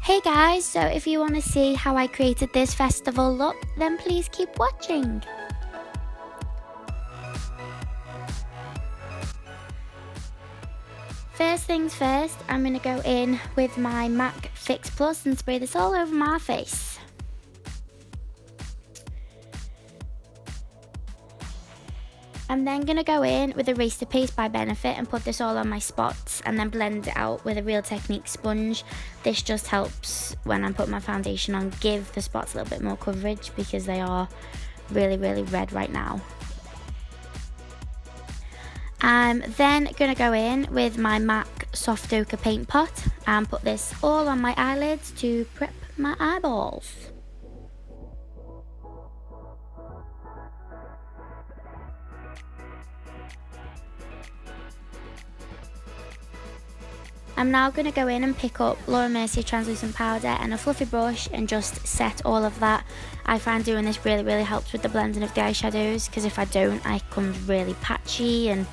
Hey guys, so if you want to see how I created this festival look, then please keep watching. First things first, I'm going to go in with my MAC Fix Plus and spray this all over my face. I'm then going to go in with Eraser Paste by Benefit and put this all on my spots and then blend it out with a Real Technique sponge. This just helps when I'm putting my foundation on, give the spots a little bit more coverage because they are really red right now. I'm then going to go in with my MAC Soft Ochre Paint Pot and put this all on my eyelids to prep my eyeballs. I'm now going to go in and pick up Laura Mercier translucent powder and a fluffy brush and just set all of that. I find doing this really helps with the blending of the eyeshadows, because if I don't, it comes really patchy and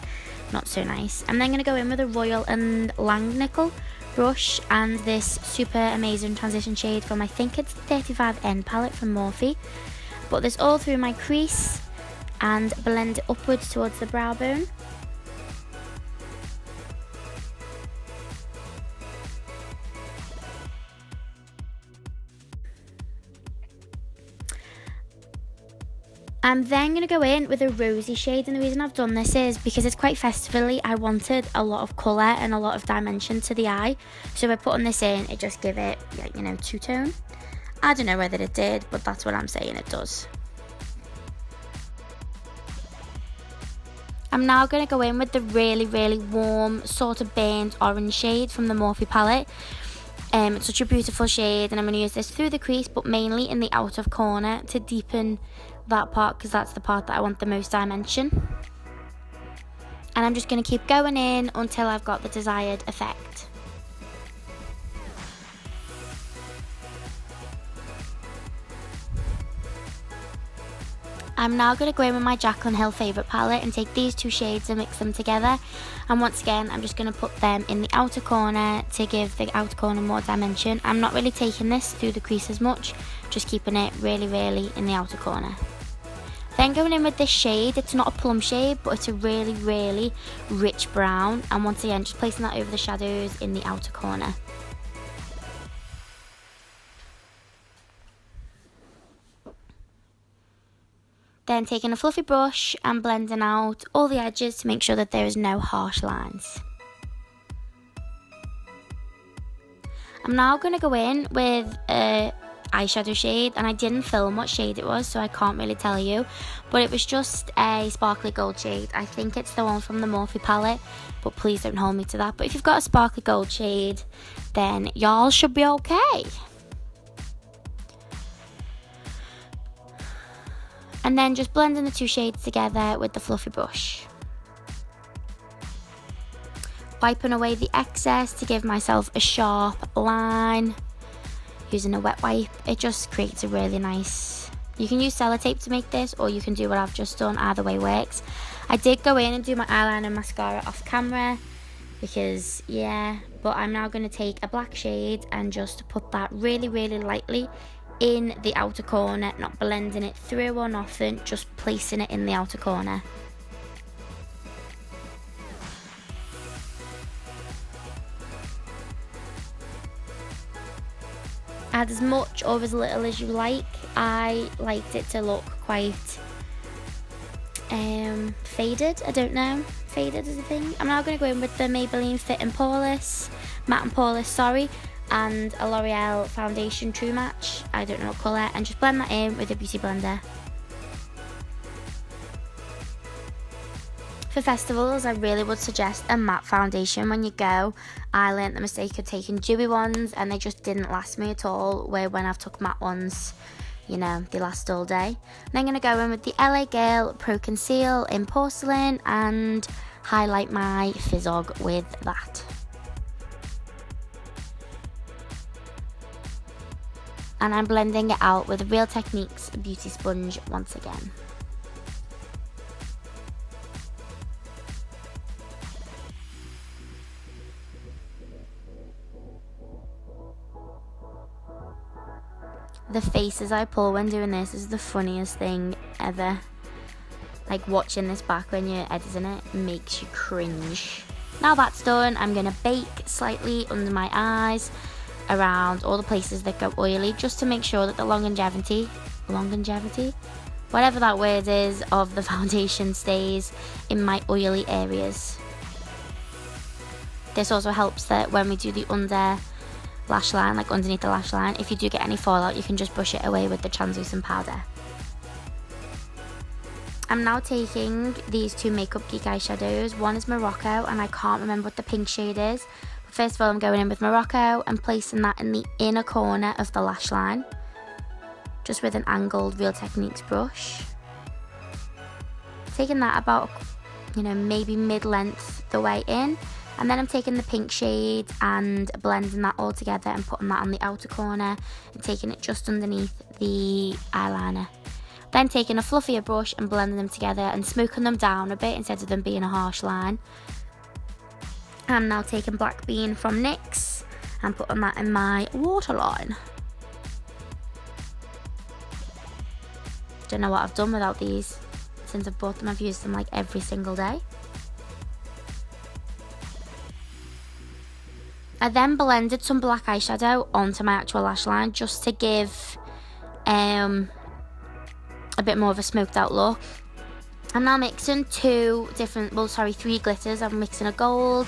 not so nice. I'm then going to go in with a Royal and Langnickel brush and this super amazing transition shade from, I think it's the 35N palette from Morphe. Put this all through my crease and blend it upwards towards the brow bone. I'm then going to go in with a rosy shade, and the reason I've done this is because it's quite festively. I wanted a lot of colour and a lot of dimension to the eye, so by putting this in, it just give it, you know, two-tone. I don't know whether it did, but that's what I'm saying it does. I'm now going to go in with the really warm sort of burnt orange shade from the Morphe palette. It's such a beautiful shade, and I'm going to use this through the crease but mainly in the outer corner to deepen that part, because that's the part that I want the most dimension. And I'm just going to keep going in until I've got the desired effect. I'm now going to go in with my Jaclyn Hill favourite palette and take these two shades and mix them together. And once again, I'm just going to put them in the outer corner to give the outer corner more dimension. I'm not really taking this through the crease as much, just keeping it really in the outer corner. Then going in with this shade, it's not a plum shade, but it's a really rich brown. And once again, just placing that over the shadows in the outer corner. Then taking a fluffy brush and blending out all the edges to make sure that there is no harsh lines. I'm now going to go in with a eyeshadow shade, and I didn't film what shade it was, so I can't really tell you, but it was just a sparkly gold shade. I think it's the one from the Morphe palette, but please don't hold me to that. But if you've got a sparkly gold shade, then y'all should be okay. And then just blending the two shades together with the fluffy brush. Wiping away the excess to give myself a sharp line. Using a wet wipe, it just creates a really nice... You can use sellotape to make this, or you can do what I've just done. Either way works. I did go in and do my eyeliner and mascara off camera because, yeah, but I'm now going to take a black shade and just put that really lightly in the outer corner, not blending it through or nothing, just placing it in the outer corner. Add as much or as little as you like. I liked it to look quite faded. I don't know, faded is a thing. I'm now going to go in with the Maybelline Fit and Poreless, Matte and Poreless, sorry, and a L'Oreal foundation True Match, I don't know what colour, and just blend that in with a beauty blender. For festivals, I really would suggest a matte foundation when you go. I learnt the mistake of taking dewy ones and they just didn't last me at all, where when I've took matte ones, you know, they last all day. And I'm going to go in with the LA Girl Pro Conceal in Porcelain and highlight my fizzog with that. And I'm blending it out with Real Techniques Beauty Sponge once again. The faces I pull when doing this is the funniest thing ever. Like, watching this back when you're editing it makes you cringe. Now that's done, I'm going to bake slightly under my eyes, around all the places that go oily, just to make sure that the longevity, whatever that word is, of the foundation stays in my oily areas. This also helps that when we do the under lash line, like underneath the lash line, if you do get any fallout, you can just brush it away with the translucent powder. I'm now taking these two Makeup Geek eyeshadows. One is Morocco, and I can't remember what the pink shade is. But first of all, I'm going in with Morocco and placing that in the inner corner of the lash line, just with an angled Real Techniques brush. Taking that about, maybe mid-length the way in. And then I'm taking the pink shade and blending that all together and putting that on the outer corner and taking it just underneath the eyeliner. Then taking a fluffier brush and blending them together and smoking them down a bit instead of them being a harsh line. I'm now taking Black Bean from NYX and putting that in my waterline. Don't know what I've done without these since I've bought them. I've used them like every single day. I then blended some black eyeshadow onto my actual lash line just to give a bit more of a smoked out look. I'm now mixing three glitters. I'm mixing a gold,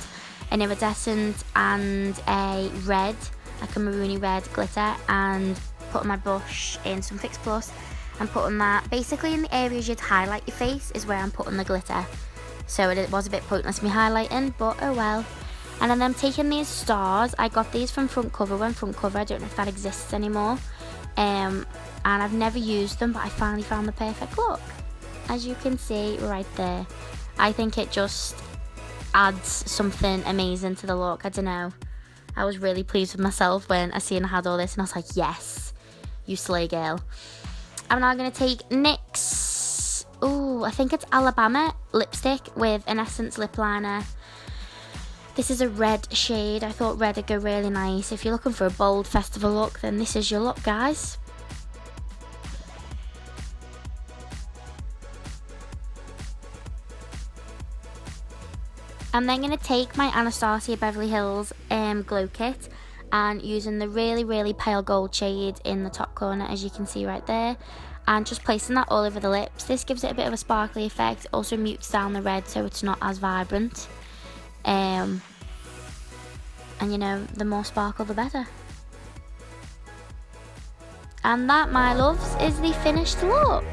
an iridescent and a red, like a maroony red glitter, and putting my brush in some Fix Plus and putting that basically in the areas you'd highlight your face is where I'm putting the glitter. So it was a bit pointless me highlighting, but oh well. And then I'm taking these stars. I got these from Front Cover when Front Cover, I don't know if that exists anymore. And I've never used them, but I finally found the perfect look. As you can see right there. I think it just adds something amazing to the look. I don't know. I was really pleased with myself when I seen I had all this and I was like, yes, you slay girl. I'm now going to take NYX, I think it's Alabama lipstick with an Essence lip liner. This is a red shade. I thought red would go really nice. If you're looking for a bold festival look, then this is your look, guys. I'm then going to take my Anastasia Beverly Hills glow kit and using the really, really pale gold shade in the top corner, as you can see right there, and just placing that all over the lips. This gives it a bit of a sparkly effect. Also mutes down the red so it's not as vibrant. And the more sparkle the better. And that, my loves, is the finished look.